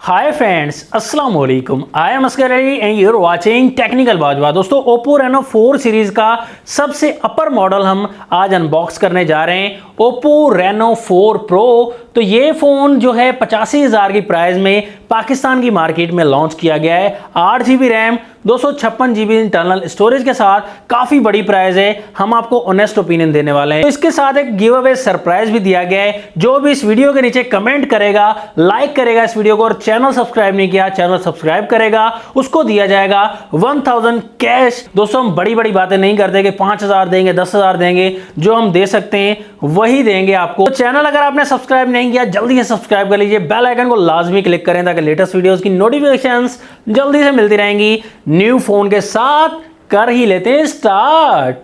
हाय friends, अस्सलाम वालेकुम। I am Askar Ali and you are watching technical Bajwa. दोस्तों, Oppo Reno 4 सीरीज का सबसे अपर मॉडल हम आज अनबॉक्स करने जा रहे हैं, Oppo Reno 4 Pro। तो ये फ़ोन जो है 85,000 की प्राइस में पाकिस्तान की मार्केट में लॉन्च किया गया है। 8GB RAM, 256GB internal storage के साथ काफ़ी बड़ी प्राइस है। हम आपको ऑनेस्ट ओपिनियन देने वाले हैं। तो इसके साथ एक गिव अवे सरप्राइज भी दिया गया है। जो भी इस वीडियो के नीचे कमेंट करेगा, लाइक करेगा इस वीडियो को और चैनल सब्सक्राइब नहीं किया, चैनल सब्सक्राइब करेगा, उसको दिया जाएगा 1000 कैश। दोस्तों, हम बड़ी बड़ी बातें नहीं करते कि 5000 देंगे, 10,000 देंगे। जो हम दे सकते हैं वही देंगे आपको। तो चैनल अगर आपने सब्सक्राइब नहीं किया, जल्दी से सब्सक्राइब कर लीजिए। बेल आइकन को लाजमी क्लिक करें ताकि लेटेस्ट वीडियोस की नोटिफिकेशंस जल्दी से मिलती रहेंगी। न्यू फोन के साथ कर ही लेते हैं स्टार्ट।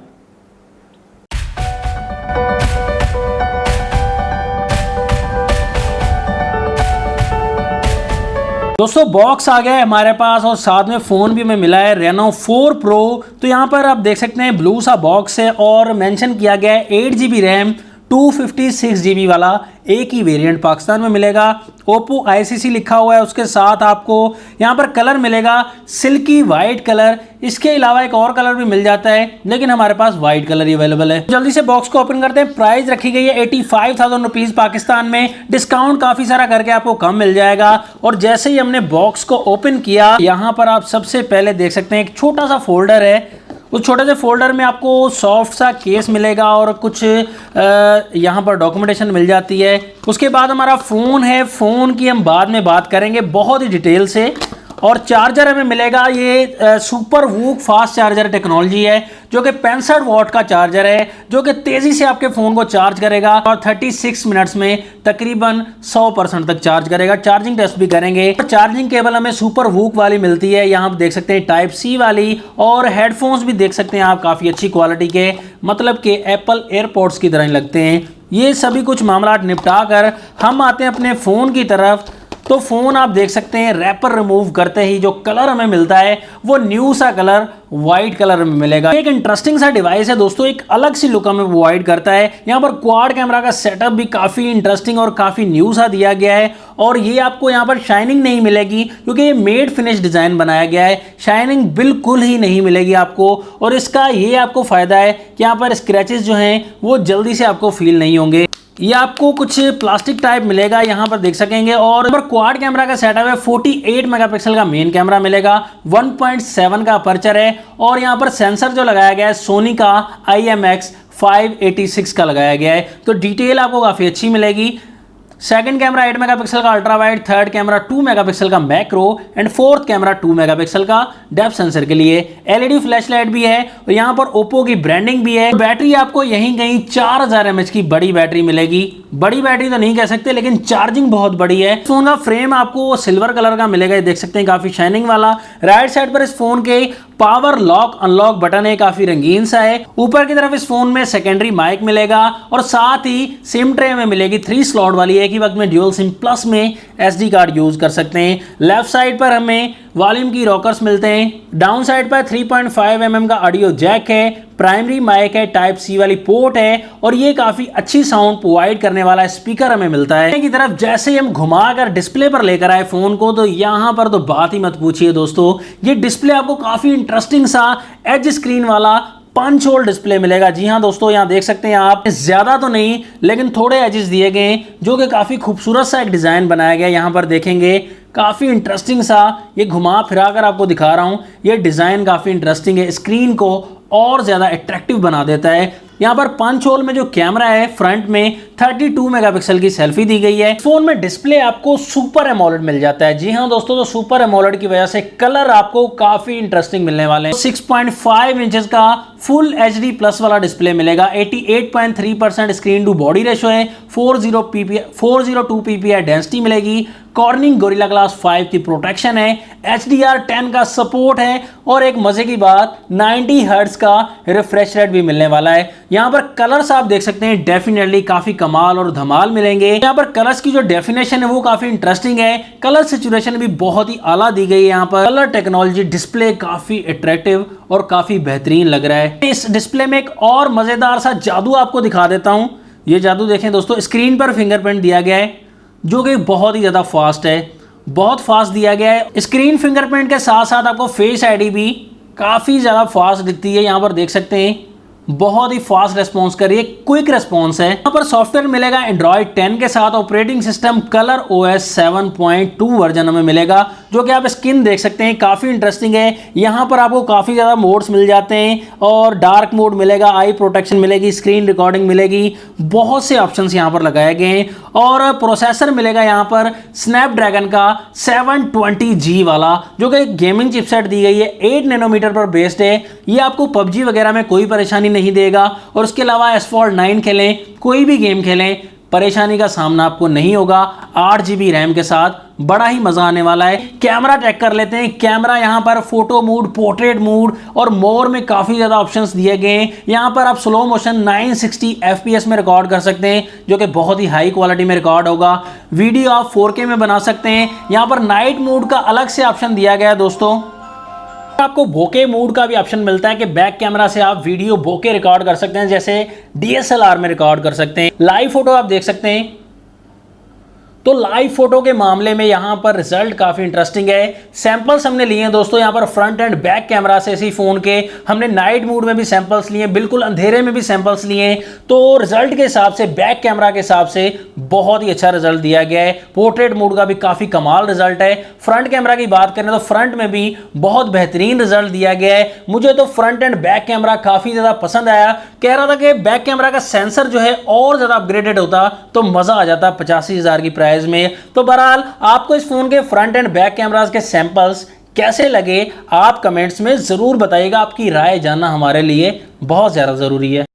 दोस्तों, बॉक्स आ गया है हमारे पास और साथ में फ़ोन भी हमें मिला है Reno 4 Pro। तो यहाँ पर आप देख सकते हैं ब्लू सा बॉक्स है और मेंशन किया गया है 8GB रैम, 256GB वाला एक ही वेरिएंट पाकिस्तान में मिलेगा। Oppo ICC लिखा हुआ है। उसके साथ आपको यहाँ पर कलर मिलेगा सिल्की वाइट कलर। इसके अलावा एक और कलर भी मिल जाता है, लेकिन हमारे पास वाइट कलर ही अवेलेबल है। जल्दी से बॉक्स को ओपन करते हैं। प्राइस रखी गई है 85,000 रुपीज़ पाकिस्तान में। डिस्काउंट काफ़ी सारा करके आपको कम मिल जाएगा। और जैसे ही हमने बॉक्स को ओपन किया, यहाँ पर आप सबसे पहले देख सकते हैं एक छोटा सा फोल्डर है। उस छोटे से फोल्डर में आपको सॉफ्ट सा केस मिलेगा और कुछ यहाँ पर डॉक्यूमेंटेशन मिल जाती है। उसके बाद हमारा फ़ोन है। फ़ोन की हम बाद में बात करेंगे बहुत ही डिटेल से। और चार्जर हमें मिलेगा, ये super VOOC fast charger technology है, जो कि 65 वाट का चार्जर है, जो कि तेज़ी से आपके फ़ोन को चार्ज करेगा और 36 मिनट्स में तकरीबन 100% तक चार्ज करेगा। चार्जिंग टेस्ट भी करेंगे। चार्जिंग केबल हमें सुपर वूक वाली मिलती है, यहाँ आप देख सकते हैं टाइप सी वाली। और हेडफोन्स भी देख सकते हैं आप, काफ़ी अच्छी क्वालिटी के, मतलब कि एप्पल एयरपॉड्स की तरह लगते हैं। ये सभी कुछ मामला निपटा कर हम आते हैं अपने फ़ोन की तरफ। तो फ़ोन आप देख सकते हैं रैपर रिमूव करते ही जो कलर हमें मिलता है वो न्यू सा कलर वाइट कलर में मिलेगा। एक इंटरेस्टिंग सा डिवाइस है दोस्तों, एक अलग सी लुक हमें प्रोवाइड करता है। यहाँ पर क्वाड कैमरा का सेटअप भी काफ़ी इंटरेस्टिंग और काफ़ी न्यू सा दिया गया है। और ये आपको यहाँ पर शाइनिंग नहीं मिलेगी क्योंकि ये मेड फिनिश डिज़ाइन बनाया गया है। शाइनिंग बिल्कुल ही नहीं मिलेगी आपको। और इसका ये आपको फ़ायदा है कि यहाँ पर स्क्रैचेस जो हैं वो जल्दी से आपको फील नहीं होंगे। ये आपको कुछ प्लास्टिक टाइप मिलेगा, यहाँ पर देख सकेंगे। और क्वाड कैमरा का सेटअप है। 48 मेगापिक्सल का मेन कैमरा मिलेगा, 1.7 का अपर्चर है। और यहाँ पर सेंसर जो लगाया गया है सोनी का IMX586 का लगाया गया है। तो डिटेल आपको काफ़ी अच्छी मिलेगी। सेकंड कैमरा 8 मेगापिक्सल का ultra wide, third camera 2 megapixel का macro and fourth camera 2 megapixel का डेप्थ सेंसर के लिए। LED फ्लैश लाइट भी है और यहाँ पर Oppo की ब्रांडिंग भी है। बैटरी आपको यहीं कहीं 4000 mAh की बड़ी बैटरी मिलेगी। बड़ी बैटरी तो नहीं कह सकते, लेकिन चार्जिंग बहुत बड़ी है। फोन का फ्रेम आपको सिल्वर कलर का मिलेगा, ये देख सकते हैं, काफी शाइनिंग वाला। राइट साइड पर इस फोन के पावर लॉक अनलॉक बटन है, काफी रंगीन सा है। ऊपर की तरफ इस फोन में सेकेंडरी माइक मिलेगा और साथ ही सिम ट्रे में मिलेगी 3 स्लॉट वाली। एक ही वक्त में ड्यूल सिम प्लस में SD कार्ड यूज कर सकते हैं। लेफ्ट साइड पर हमें वॉल्यूम की रॉकर्स मिलते हैं। डाउन साइड पर 3.5 mm का ऑडियो जैक है। प्राइमरी माइक है, टाइप सी वाली पोर्ट है और ये काफी अच्छी साउंड प्रोवाइड करने वाला स्पीकर हमें मिलता है। की तरफ जैसे ही हम घुमाकर डिस्प्ले पर लेकर आए फोन को, तो यहाँ पर तो बात ही मत पूछिए दोस्तों। ये डिस्प्ले आपको काफी इंटरेस्टिंग सा एज स्क्रीन वाला पंच होल डिस्प्ले मिलेगा। जी हाँ दोस्तों, यहाँ देख सकते हैं आप, ज्यादा तो नहीं लेकिन थोड़े एजेस दिए गए हैं, जो कि काफी खूबसूरत सा एक डिजाइन बनाया गया है। यहाँ पर देखेंगे काफी इंटरेस्टिंग सा, ये घुमा फिरा कर आपको दिखा रहा हूं, ये डिजाइन काफी इंटरेस्टिंग है, स्क्रीन को और ज्यादा अट्रैक्टिव बना देता है। यहाँ पर पंच होल में जो कैमरा है फ्रंट में 32 मेगापिक्सल की सेल्फी दी गई है। फोन में डिस्प्ले आपको सुपर एमोलेड मिल जाता है। जी हाँ दोस्तों, तो सुपर एमोलेड की वजह से कलर आपको काफी इंटरेस्टिंग मिलने वाले हैं। 6.5 इंचेस का फुल HD प्लस वाला डिस्प्ले मिलेगा। 88.3% स्क्रीन टू बॉडी रेशो है। 402 PPI डेंसिटी मिलेगी। कॉर्निंग गोरिल्ला ग्लास 5 की प्रोटेक्शन है। HDR10 का सपोर्ट है और एक मजे की बात 90 हर्ट्ज का रिफ्रेश रेट भी मिलने वाला है। यहाँ पर कलर्स आप देख सकते हैं, डेफिनेटली काफी कमाल और धमाल मिलेंगे। यहाँ पर कलर्स की जो डेफिनेशन है वो काफी इंटरेस्टिंग है। कलर सिचुएशन भी बहुत ही आला दी गई है। यहाँ पर कलर टेक्नोलॉजी, डिस्प्ले काफी अट्रैक्टिव और काफी बेहतरीन लग रहा है। इस डिस्प्ले में एक और मजेदार सा जादू आपको दिखा देता हूं। ये जादू देखें दोस्तों, स्क्रीन पर फिंगरप्रिंट दिया गया है जो कि बहुत ही ज़्यादा फास्ट है बहुत फास्ट दिया गया है। स्क्रीन फिंगरप्रिंट के साथ साथ आपको फेस आईडी भी काफ़ी ज़्यादा फास्ट दिखती है। यहाँ पर देख सकते हैं बहुत ही फास्ट रेस्पॉन्स कर रही है, क्विक रेस्पॉन्स है। यहाँ पर सॉफ्टवेयर मिलेगा एंड्रॉइड 10 के साथ, operating system colour OS 7.2 version में मिलेगा, जो कि आप स्क्रीन देख सकते हैं काफ़ी इंटरेस्टिंग है। यहाँ पर आपको काफ़ी ज़्यादा मोड्स मिल जाते हैं और डार्क मोड मिलेगा, आई प्रोटेक्शन मिलेगी, स्क्रीन रिकॉर्डिंग मिलेगी, बहुत से ऑप्शंस यहाँ पर लगाए गए हैं। और प्रोसेसर मिलेगा यहाँ पर स्नैपड्रैगन का 720G वाला, जो कि गेमिंग चिपसेट दी गई है, 8 नैनोमीटर पर बेस्ड है। ये आपको PUBG वगैरह में कोई परेशानी नहीं देगा। और उसके अलावा Asphalt 9 खेलें, कोई भी गेम खेलें, परेशानी का सामना आपको नहीं होगा। 8GB रैम के साथ बड़ा ही मजा आने वाला है। कैमरा चेक कर लेते हैं। कैमरा यहाँ पर फोटो मोड, पोर्ट्रेट मोड और मोर में काफी ज्यादा ऑप्शंस दिए गए हैं। यहाँ पर आप स्लो मोशन 960 FPS में रिकॉर्ड कर सकते हैं, जो कि बहुत ही हाई क्वालिटी में रिकॉर्ड होगा। वीडियो आप 4K में बना सकते हैं। यहाँ पर नाइट मोड का अलग से ऑप्शन दिया गया है दोस्तों। आपको बोके मोड का भी ऑप्शन मिलता है कि बैक कैमरा से आप वीडियो बोके रिकॉर्ड कर सकते हैं, जैसे DSLR में रिकॉर्ड कर सकते हैं। लाइव फोटो आप देख सकते हैं। तो लाइव फोटो के मामले में यहाँ पर रिजल्ट काफी इंटरेस्टिंग है। सैंपल्स हमने लिए हैं दोस्तों यहाँ पर फ्रंट एंड बैक कैमरा से इसी फोन के। हमने नाइट मोड में भी सैंपल्स लिए, बिल्कुल अंधेरे में भी सैंपल्स लिए। तो रिजल्ट के हिसाब से, बैक कैमरा के हिसाब से बहुत ही अच्छा रिजल्ट दिया गया है। पोर्ट्रेट मोड का भी काफी कमाल रिजल्ट है। फ्रंट कैमरा की बात करें तो फ्रंट में भी बहुत बेहतरीन रिजल्ट दिया गया है। मुझे तो फ्रंट एंड बैक कैमरा काफी ज्यादा पसंद आया। कह रहा था कि बैक कैमरा का सेंसर जो है और ज्यादा अपग्रेडेड होता तो मजा आ जाता 85,000 की प्राइस में। तो बहरहाल आपको इस फोन के फ्रंट एंड बैक कैमरास के सैंपल्स कैसे लगे आप कमेंट्स में जरूर बताइएगा। आपकी राय जानना हमारे लिए बहुत ज्यादा जरूरी है।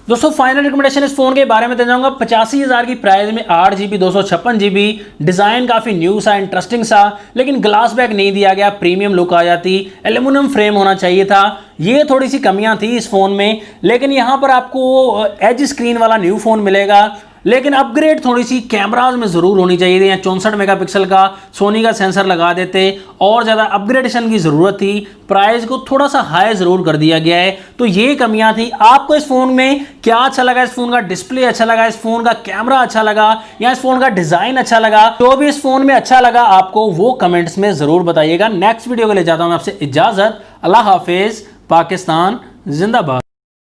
दोस्तों फाइनल रिकमेंडेशन इस फोन के बारे में देना चाहूंगा। 85,000 की प्राइस में 8GB 256GB, डिजाइन काफी न्यू सा, इंटरेस्टिंग सा, लेकिन ग्लास बैक नहीं दिया गया, प्रीमियम लुक आ जाती। एल्यूमिनियम फ्रेम होना चाहिए था, ये थोड़ी सी कमियां थी इस फोन में। लेकिन यहां पर आपको एज स्क्रीन वाला न्यू फोन मिलेगा, लेकिन अपग्रेड थोड़ी सी कैमराज में जरूर होनी चाहिए थी। 64 मेगापिक्सल का सोनी का सेंसर लगा देते और ज्यादा अपग्रेडेशन की जरूरत थी। प्राइस को थोड़ा सा हाई जरूर कर दिया गया है, तो ये कमियां थी। आपको इस फोन में क्या अच्छा लगा? इस फोन का डिस्प्ले अच्छा लगा, इस फोन का कैमरा अच्छा लगा, या इस फोन का डिजाइन अच्छा लगा? जो भी इस फोन में अच्छा लगा आपको वो कमेंट्स में जरूर बताइएगा। नेक्स्ट वीडियो के लिए जाता हूं मैं आपसे इजाजत। अल्लाह हाफिज। पाकिस्तान जिंदाबाद।